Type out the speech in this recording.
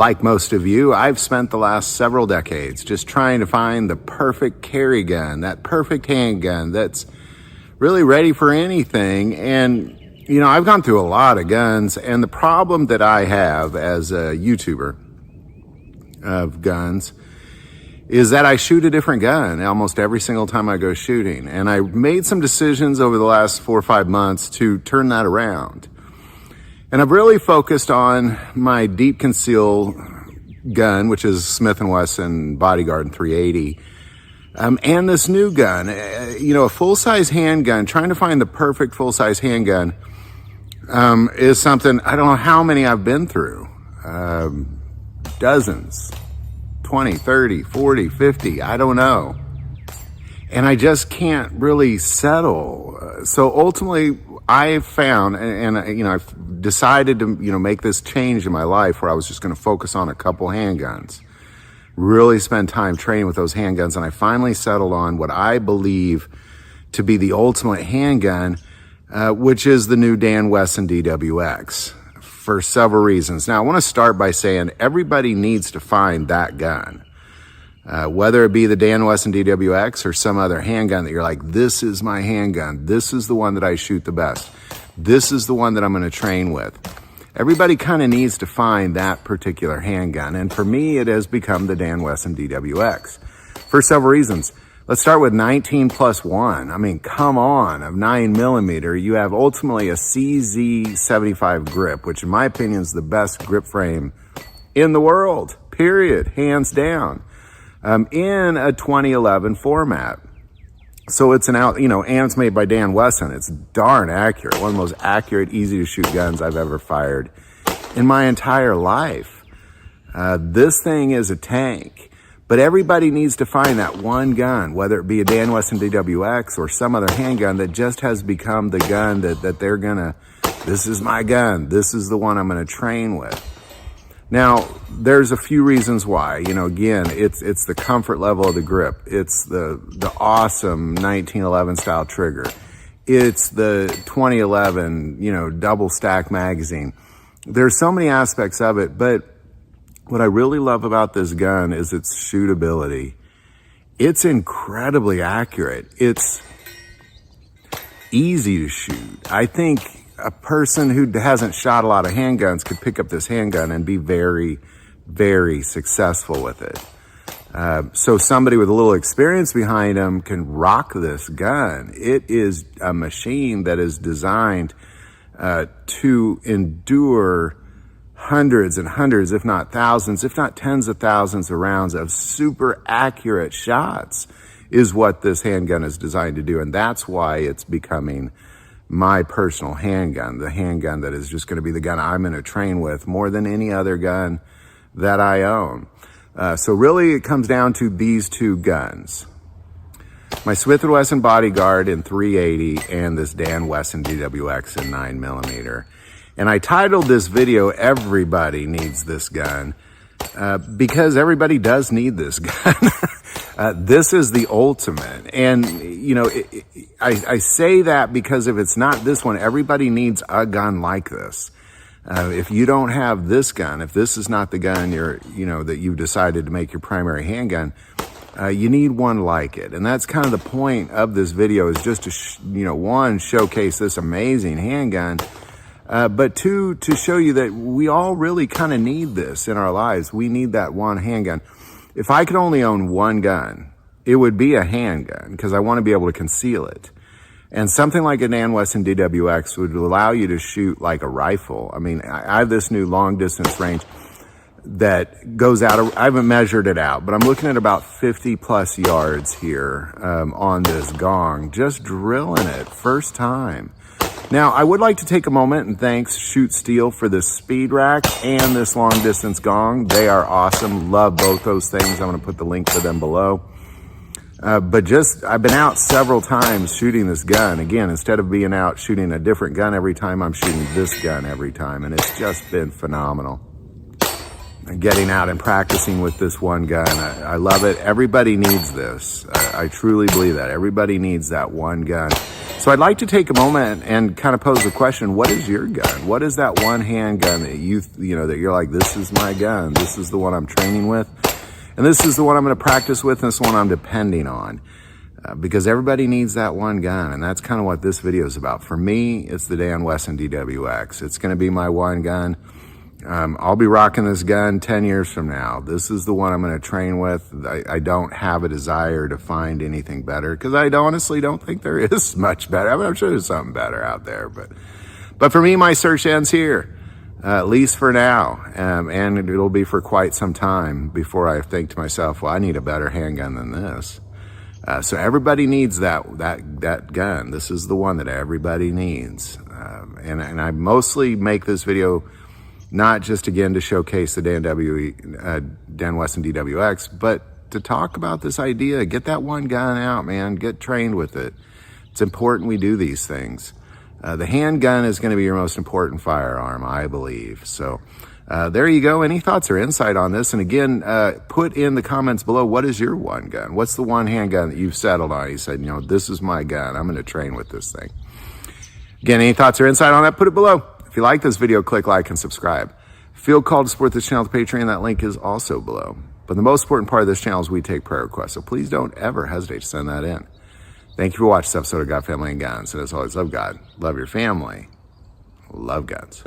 Like most of you, I've spent the last several decades just trying to find the perfect carry gun, that perfect handgun that's really ready for anything. And, I've gone through a lot of guns, and the problem that I have as a YouTuber of guns is that I shoot a different gun almost every single time I go shooting. And I made some decisions over the last 4 or 5 months to turn that around. And I've really focused on my deep conceal gun, which is Smith & Wesson Bodyguard 380, and this new gun, a full-size handgun. Trying to find the perfect full-size handgun is something, I don't know how many I've been through, dozens, 20, 30, 40, 50, I don't know. And I just can't really settle. So ultimately, I've found, and I've decided to, make this change in my life where I was just going to focus on a couple handguns, really spend time training with those handguns. And I finally settled on what I believe to be the ultimate handgun, which is the new Dan Wesson DWX, for several reasons. Now, I want to start by saying everybody needs to find that gun. Whether it be the Dan Wesson DWX or some other handgun that you're like, this is my handgun. This is the one that I shoot the best. This is the one that I'm going to train with. Everybody kind of needs to find that particular handgun. And for me, it has become the Dan Wesson DWX for several reasons. Let's start with 19+1. I mean, come on, of 9mm, you have ultimately a CZ75 grip, which in my opinion is the best grip frame in the world, period, hands down. In a 2011 format. So it's and it's made by Dan Wesson. It's darn accurate. One of the most accurate, easy to shoot guns I've ever fired in my entire life. This thing is a tank, but everybody needs to find that one gun, whether it be a Dan Wesson DWX or some other handgun that just has become the gun that they're gonna, this is my gun. This is the one I'm gonna train with. Now, there's a few reasons why. Again, it's the comfort level of the grip. It's the awesome 1911 style trigger. It's the 2011, double stack magazine. There's so many aspects of it, but what I really love about this gun is its shootability. It's incredibly accurate. It's easy to shoot. I think a person who hasn't shot a lot of handguns could pick up this handgun and be very, very successful with it. So somebody with a little experience behind them can rock this gun. It is a machine that is designed to endure hundreds and hundreds, if not thousands, if not tens of thousands of rounds of super accurate shots is what this handgun is designed to do. And that's why it's becoming my personal handgun, the handgun that is just going to be the gun I'm going to train with more than any other gun that I own. So really it comes down to these two guns. My Smith & Wesson Bodyguard in 380 and this Dan Wesson DWX in 9mm. And I titled this video, Everybody Needs This Gun, because everybody does need this gun. This is the ultimate. And, I say that because if it's not this one, everybody needs a gun like this. If you don't have this gun, if this is not the gun that you've decided to make your primary handgun, you need one like it. And that's kind of the point of this video, is just to, one, showcase this amazing handgun, but two, to show you that we all really kind of need this in our lives. We need that one handgun. If I could only own one gun, it would be a handgun, because I want to be able to conceal it. And something like a Dan Wesson DWX would allow you to shoot like a rifle. I mean, I have this new long distance range that goes out, I haven't measured it out, but I'm looking at about 50 plus yards here on this gong, just drilling it first time. Now, I would like to take a moment and thanks Shoot Steel for this speed rack and this long distance gong. They are awesome. Love both those things. I'm going to put the link to them below. But I've been out several times shooting this gun. Again, instead of being out shooting a different gun every time, I'm shooting this gun every time. And it's just been phenomenal. Getting out and practicing with this one gun. I love it. Everybody needs this. I truly believe that. Everybody needs that one gun. So I'd like to take a moment and kind of pose the question, what is your gun? What is that one handgun that that you're like, this is my gun. This is the one I'm training with. And this is the one I'm going to practice with. And this one I'm depending on. Because everybody needs that one gun. And that's kind of what this video is about. For me, it's the Dan Wesson DWX. It's going to be my one gun. I'll be rocking this gun 10 years from now. This is the one I'm going to train with. I don't have a desire to find anything better because I honestly don't think there is much better. I mean, I'm sure there's something better out there, but for me, my search ends here, at least for now. And it'll be for quite some time before I think to myself, well, I need a better handgun than this. So everybody needs that gun. This is the one that everybody needs. And I mostly make this video not just, again, to showcase the Dan Wesson DWX, but to talk about this idea. Get that one gun out, man. Get trained with it. It's important we do these things. The handgun is going to be your most important firearm, I believe. So there you go. Any thoughts or insight on this? And again, put in the comments below, what is your one gun? What's the one handgun that you've settled on? You said, this is my gun. I'm going to train with this thing. Again, any thoughts or insight on that? Put it below. If you like this video, click like and subscribe. Feel called to support this channel with Patreon. That link is also below. But the most important part of this channel is we take prayer requests. So please don't ever hesitate to send that in. Thank you for watching this episode of God, Family, and Guns. And as always, love God, love your family, love guns.